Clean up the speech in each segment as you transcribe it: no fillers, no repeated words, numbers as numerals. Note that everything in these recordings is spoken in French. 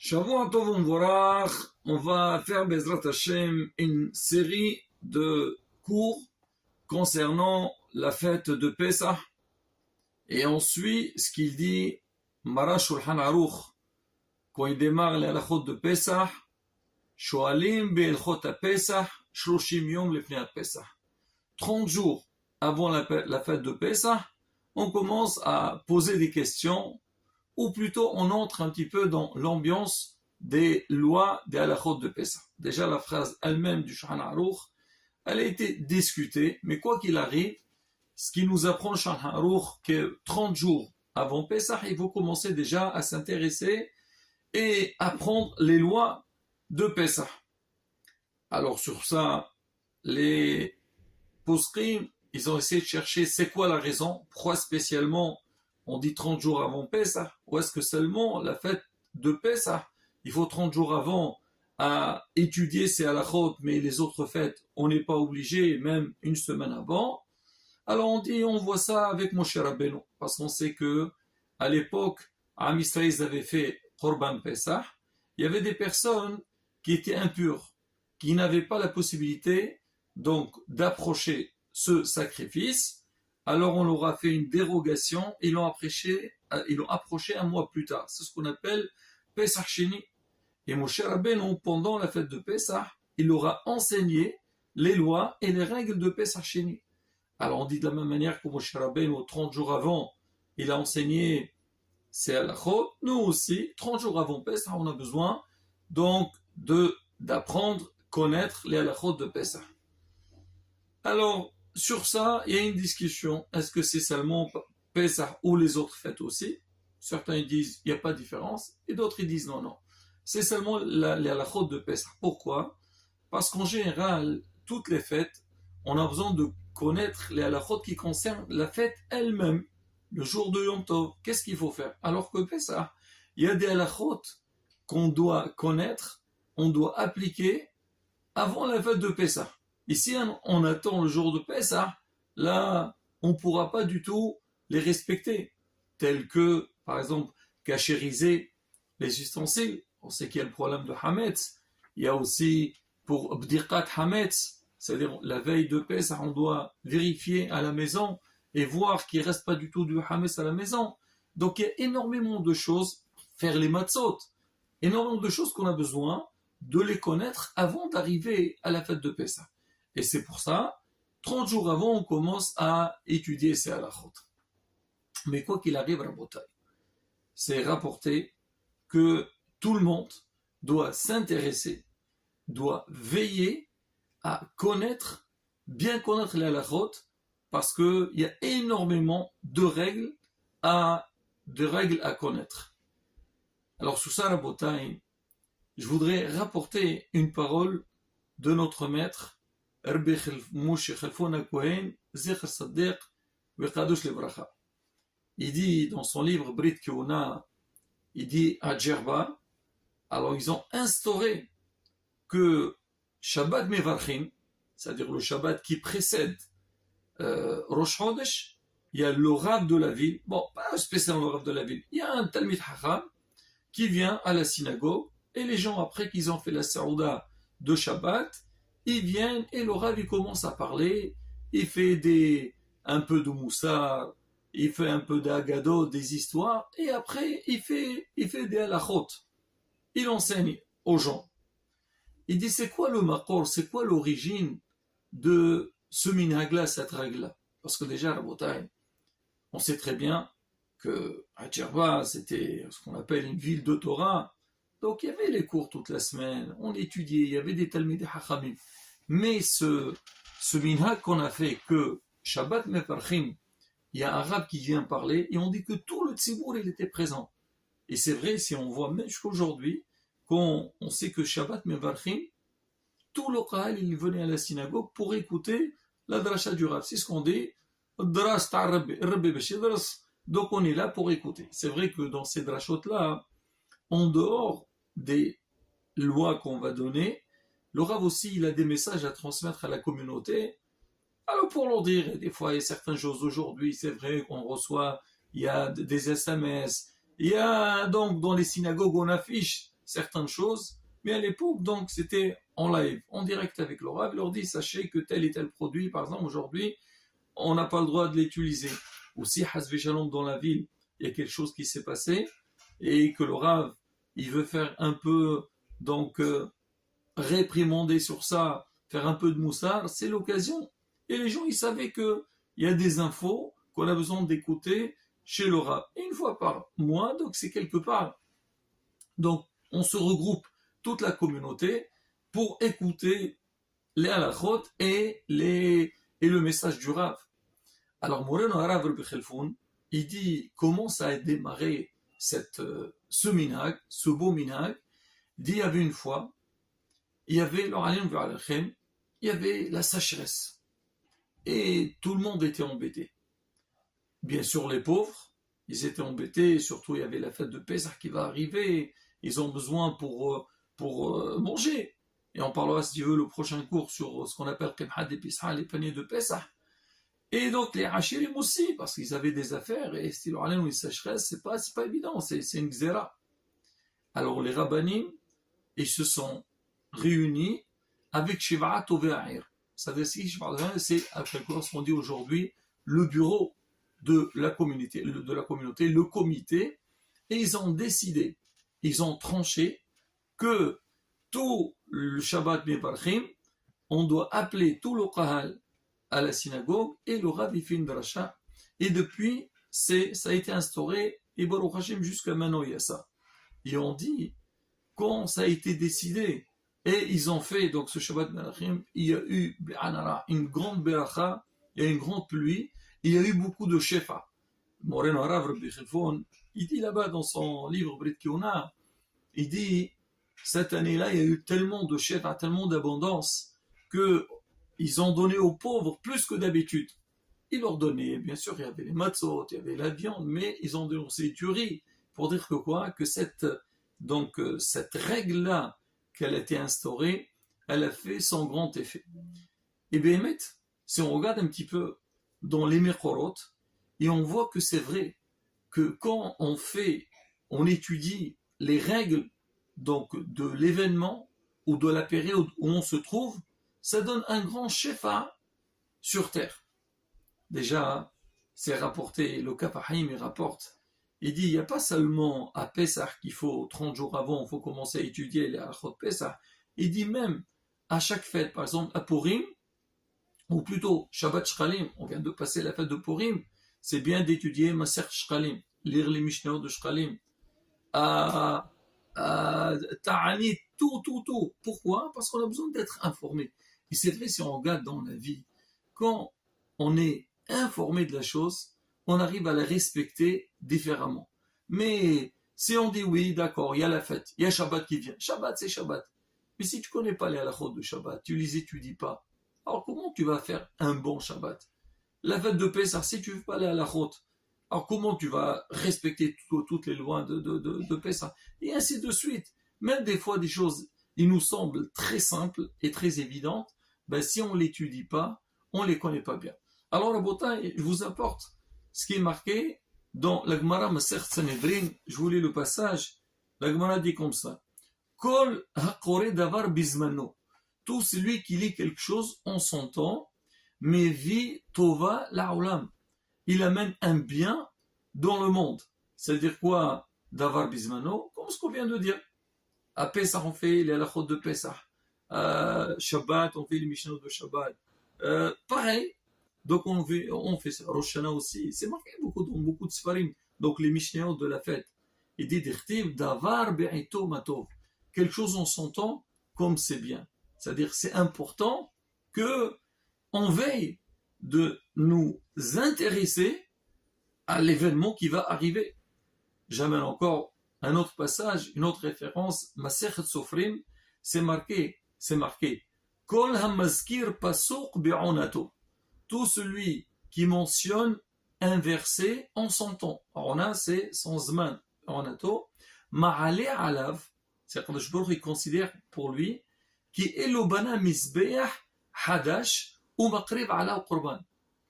Shavua Tov U'Mvorach, on va faire Bezrat Hashem une série de cours concernant la fête de Pessah et on suit ce qu'il dit Mara Shulchan Aruch quand il démarre les halachot de Pessah. Shoalim be'elchot Pessah, shloshim yom lefnei Pessah. 30 jours avant la fête de Pessah, on commence à poser des questions, ou plutôt on entre un petit peu dans l'ambiance des lois des halachot de Pessah. Déjà la phrase elle-même du Shulchan Aruch, elle a été discutée, mais quoi qu'il arrive, ce qui nous apprend le Shulchan Aruch, que 30 jours avant Pessah, il faut commencer déjà à s'intéresser et apprendre les lois de Pessah. Alors sur ça, les poskim, ils ont essayé de chercher c'est quoi la raison, pourquoi spécialement on dit 30 jours avant Pessah, ou est-ce que seulement la fête de Pessah, il faut 30 jours avant à étudier ces halachot, mais les autres fêtes, on n'est pas obligé, même une semaine avant. Alors on voit ça avec Moshe Rabbeinu, parce qu'on sait que à l'époque, Am Israël avait fait Korban Pessah, il y avait des personnes qui étaient impures, qui n'avaient pas la possibilité donc d'approcher ce sacrifice. Alors on leur a fait une dérogation, ils l'ont approché un mois plus tard. C'est ce qu'on appelle Pesach Sheni. Et Moshe Rabbeinu, pendant la fête de Pessah, il leur a enseigné les lois et les règles de Pesach Sheni. Alors on dit de la même manière que Moshe Rabbeinu, 30 jours avant, il a enseigné ses halachot. Nous aussi, 30 jours avant Pessah, on a besoin donc d'apprendre, connaître les halachot de Pessah. Alors, sur ça, il y a une discussion. Est-ce que c'est seulement Pessah ou les autres fêtes aussi? Certains ils disent il n'y a pas de différence, et d'autres ils disent non. C'est seulement les halachot de Pessah. Pourquoi? Parce qu'en général, toutes les fêtes, on a besoin de connaître les halachot qui concernent la fête elle-même, le jour de Yom Tov. Qu'est-ce qu'il faut faire? Alors que Pessah, il y a des halachot qu'on doit connaître, on doit appliquer avant la fête de Pessah. Ici, on attend le jour de Pessah, là, on ne pourra pas du tout les respecter, tels que, par exemple, cachériser les ustensiles. On sait qu'il y a le problème de Hametz. Il y a aussi, pour Bdiqat Hametz, c'est-à-dire la veille de Pessah, on doit vérifier à la maison et voir qu'il ne reste pas du tout du Hametz à la maison. Donc, il y a énormément de choses, faire les matzot, énormément de choses qu'on a besoin de les connaître avant d'arriver à la fête de Pessah. Et c'est pour ça, 30 jours avant, on commence à étudier ces halachot. Mais quoi qu'il arrive, Rabotai, c'est rapporté que tout le monde doit s'intéresser, doit veiller à connaître, bien connaître les halachot, parce qu'il y a énormément de règles à connaître. Alors, sous ça, Rabotai, je voudrais rapporter une parole de notre maître, Rabbi Moshe Chalfon HaKohen, Zecher Sadeq, Vekadosh Levracha. Il dit dans son livre Brit Keuna, il dit à Djerba, alors ils ont instauré que Shabbat Mevarchim, c'est-à-dire le Shabbat qui précède Rosh Chodesh, il y a le Rav de la ville, bon, pas spécialement le Rav de la ville, il y a un Talmid Chacham qui vient à la synagogue, et les gens, après qu'ils ont fait la Saouda de Shabbat, ils viennent et le Rav il commence à parler, il fait un peu de moussar, il fait un peu d'agado, des histoires, et après il fait des halachot. Il enseigne aux gens. Il dit c'est quoi le makor, c'est quoi l'origine de ce minhag-là, cette règle-là? Parce que déjà, Rabotai, on sait très bien que à Djerba, c'était ce qu'on appelle une ville de Torah. Donc il y avait les cours toute la semaine, on étudiait, il y avait des Talmidei Chachamim. Mais ce minhag qu'on a fait, que Shabbat Mevarchim, il y a un arabe qui vient parler, et on dit que tout le tzibur, il était présent. Et c'est vrai, si on voit même jusqu'aujourd'hui, qu'on sait que Shabbat Mevarchim, tout le Qahal, il venait à la synagogue pour écouter la drasha du Rav. C'est ce qu'on dit, Dras ta Rabbi Bashi Dras. Donc on est là pour écouter. C'est vrai que dans ces drashot-là, en dehors des lois qu'on va donner, le Rav aussi, il a des messages à transmettre à la communauté. Alors pour leur dire, des fois, il y a certaines choses aujourd'hui, c'est vrai qu'on reçoit, il y a des SMS, il y a donc dans les synagogues, on affiche certaines choses, mais à l'époque, donc, c'était en live, en direct avec le Rav. Il leur dit, sachez que tel et tel produit, par exemple, aujourd'hui, on n'a pas le droit de l'utiliser. Ou si, hasbi shalom, dans la ville, il y a quelque chose qui s'est passé, et que le Rav, il veut faire un peu, donc, réprimander sur ça, faire un peu de moussard, c'est l'occasion. Et les gens, ils savaient qu'il y a des infos qu'on a besoin d'écouter chez le Rav. Et une fois par mois, donc c'est quelque part. Donc, on se regroupe toute la communauté pour écouter les halachot et le message du Rav. Alors, Moreno Harav Rabbi Khelfoun, il dit comment ça a démarré ce minhag, ce beau minhag. Il dit, il y avait une fois, il y avait il y avait la sécheresse. Et tout le monde était embêté. Bien sûr, les pauvres, ils étaient embêtés, surtout il y avait la fête de Pessah qui va arriver, ils ont besoin pour manger. Et on parlera, si tu veux, le prochain cours sur ce qu'on appelle Qimhad et Pessah, les paniers de Pessah. Et donc les Hachirim aussi, parce qu'ils avaient des affaires, et si leur ou une sécheresse, c'est pas évident, c'est une xéra. Alors les rabbanim, ils se sont réunis avec Shivat Ove'ahir. Ça veut dire que c'est à quelque chose qu'on dit aujourd'hui le bureau de la communauté, le comité, et ils ont décidé, ils ont tranché que tout le Shabbat Meparchim, on doit appeler tout le Kahal à la synagogue et le Rav fait une dracha. Et depuis, ça a été instauré, et Baruch Hashem, jusqu'à maintenant, il y a ça. Et on dit, quand ça a été décidé, et ils ont fait, donc ce Shabbat Melachim, il y a eu une grande beracha, il y a eu une grande pluie, il y a eu beaucoup de shefa. Moreno Harav Rabbi Khelfoun, il dit là-bas dans son livre Brit Kiona, il dit, cette année-là, il y a eu tellement de shefa, tellement d'abondance, que ils ont donné aux pauvres plus que d'habitude. Ils leur donnaient, bien sûr, il y avait les matzot, il y avait la viande, mais ils ont donné aussi du riz, pour dire que quoi, que cette règle-là, qu'elle a été instaurée, elle a fait son grand effet. Et bien, si on regarde un petit peu dans les Mechorot, et on voit que c'est vrai que quand on étudie les règles donc de l'événement ou de la période où on se trouve, ça donne un grand shefa sur terre. Déjà, c'est rapporté, le Kapahim il rapporte, il dit, il n'y a pas seulement à Pessah qu'il faut 30 jours avant, il faut commencer à étudier les halachot de Pessah. Il dit même à chaque fête, par exemple à Purim, ou plutôt Shabbat Shkalim, on vient de passer la fête de Purim, c'est bien d'étudier Maser Shkalim, lire les Mishnayot de Shkalim, à Ta'anit, tout. Pourquoi? Parce qu'on a besoin d'être informé. Et c'est vrai, si on regarde dans la vie, quand on est informé de la chose, on arrive à la respecter différemment. Mais si on dit oui, d'accord, il y a la fête, il y a Shabbat qui vient. Shabbat, c'est Shabbat. Mais si tu ne connais pas les halachot de Shabbat, tu les étudies pas, alors comment tu vas faire un bon Shabbat? La fête de Pessah, si tu ne veux pas les halachot, alors comment tu vas respecter toutes les lois de Pessah? Et ainsi de suite. Même des fois, des choses, il nous semblent très simples et très évidentes, ben, si on ne l'étudie pas, on ne les connaît pas bien. Alors, la beauté, je vous apporte ce qui est marqué dans la Gemara Masechet Sanhedrin. Je vous lis le passage. La Gemara dit comme ça. Kol hakore davar bizmano. Tout celui qui lit quelque chose en son temps, mais vit tova la'olam. Il amène un bien dans le monde. C'est-à-dire quoi? Davar bizmano, comme ce qu'on vient de dire. À Pessah, on fait les halachot de Pessah. Shabbat, on fait les Mishnayot de Shabbat. Pareil. Donc on fait ça. Rosh Hashanah aussi. C'est marqué dans beaucoup de Sfarim. Donc les Mishnayot de la fête. Il dit d'irtiv davar be'ito matov. Quelque chose en son temps, comme c'est bien. C'est-à-dire c'est important que on veille de nous intéresser à l'événement qui va arriver. J'amène encore un autre passage, une autre référence, Masechet Sofrim, c'est marqué, Kol hamazkir pasuk bi'onato. Tout celui qui mentionne un verset en son temps. Ona, c'est son zman, onato, ma'ale alav, c'est-à-dire que je peux considère pour lui, qui elobana misbeah hadash ou maqrib ala qurban.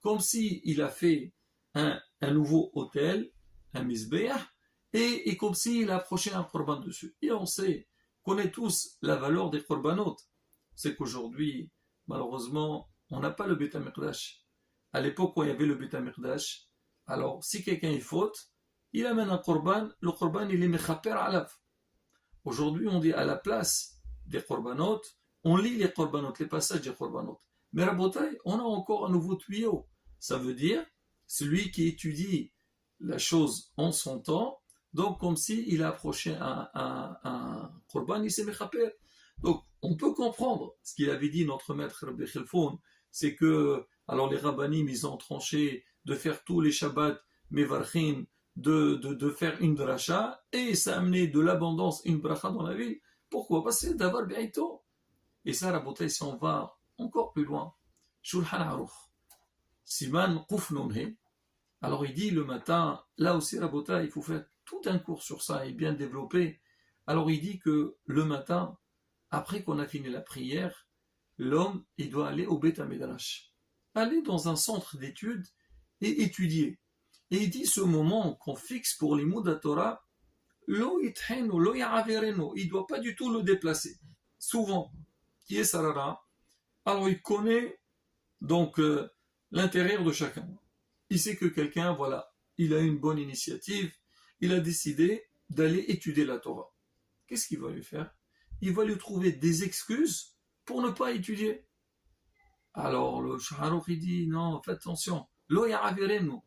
Comme si il a fait un nouveau hôtel, un misbeah, et comme s'il a approché un qurban dessus. Et on sait connaît tous la valeur des korbanot. C'est qu'aujourd'hui, malheureusement, on n'a pas le Beit HaMikdash. À l'époque où il y avait le Beit HaMikdash, alors si quelqu'un est faute, il amène un korban, le korban il est mechaper alav. Aujourd'hui, on dit à la place des korbanot, on lit les korbanot, les passages des korbanot. Mais Rabotai, on a encore un nouveau tuyau. Ça veut dire, celui qui étudie la chose en son temps, donc comme s'il a approché un korban, il s'est mechaper. Donc, on peut comprendre ce qu'il avait dit notre maître Rabbi Khelfoun, c'est que, alors les rabbanim, ils ont tranché de faire tous les shabbats, mevarchin, de faire une dracha, et ça a amené de l'abondance, une bracha dans la ville. Pourquoi? Parce que c'est d'avoir bi'ito. Et ça, Rabotai, si on va encore plus loin, Shulchan Aruch, Siman Kuf Nun He, alors il dit le matin, là aussi Rabotai, il faut faire tout un cours sur ça et bien développer. Alors il dit que le matin, après qu'on a fini la prière, l'homme, il doit aller au Beit HaMidrash, aller dans un centre d'études et étudier. Et il dit ce moment qu'on fixe pour les mots de Torah, lo yithenu, lo ya'avirenu, il ne doit pas du tout le déplacer. Souvent, qui est Sarara, alors il connaît donc l'intérieur de chacun. Il sait que quelqu'un, voilà, il a une bonne initiative, il a décidé d'aller étudier la Torah. Qu'est-ce qu'il va lui faire? Il va lui trouver des excuses pour ne pas étudier. Alors le Shaharouk il dit non, fais attention, lo ya'avirenu.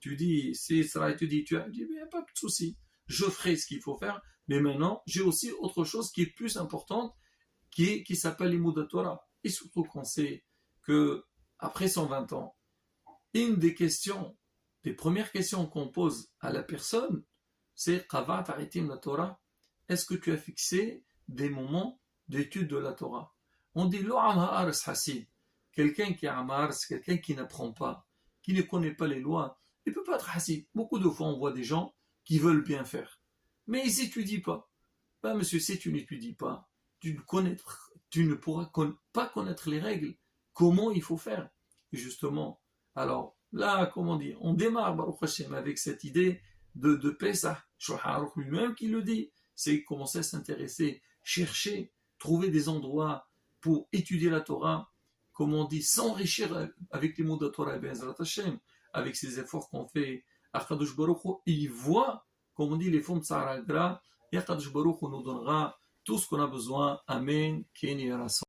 Tu dis, si Sarah te dit, tu dis, il n'y a pas de souci, je ferai ce qu'il faut faire, mais maintenant, j'ai aussi autre chose qui est plus importante, qui s'appelle l'Imoud Torah. Et surtout qu'on sait que après 120 ans, une des questions, des premières questions qu'on pose à la personne, c'est Qavat Aritim la Torah. Est-ce que tu as fixé des moments d'étude de la Torah? On dit Lo Amhar Hassid. Quelqu'un qui est Amhar, c'est quelqu'un qui n'apprend pas, qui ne connaît pas les lois. Il ne peut pas être Hassid. Beaucoup de fois, on voit des gens qui veulent bien faire, mais ils n'étudient pas. Ben, monsieur, si tu n'étudies pas, tu ne pourras pas connaître les règles, comment il faut faire. Et justement, alors là, comment dire, on démarre Baruch Hashem avec cette idée de Pesach, Shoharuch lui-même qui le dit, c'est commencer à s'intéresser, chercher, trouver des endroits pour étudier la Torah, comme on dit, s'enrichir avec les mots de la Torah, Be'ezrat Hashem, avec ces efforts qu'on fait. Akadosh Baruch Hu, il voit, comme on dit, les fonds de Sahara Gra, et Akadosh Baruch Hu nous donnera tout ce qu'on a besoin. Amen. Ken Yara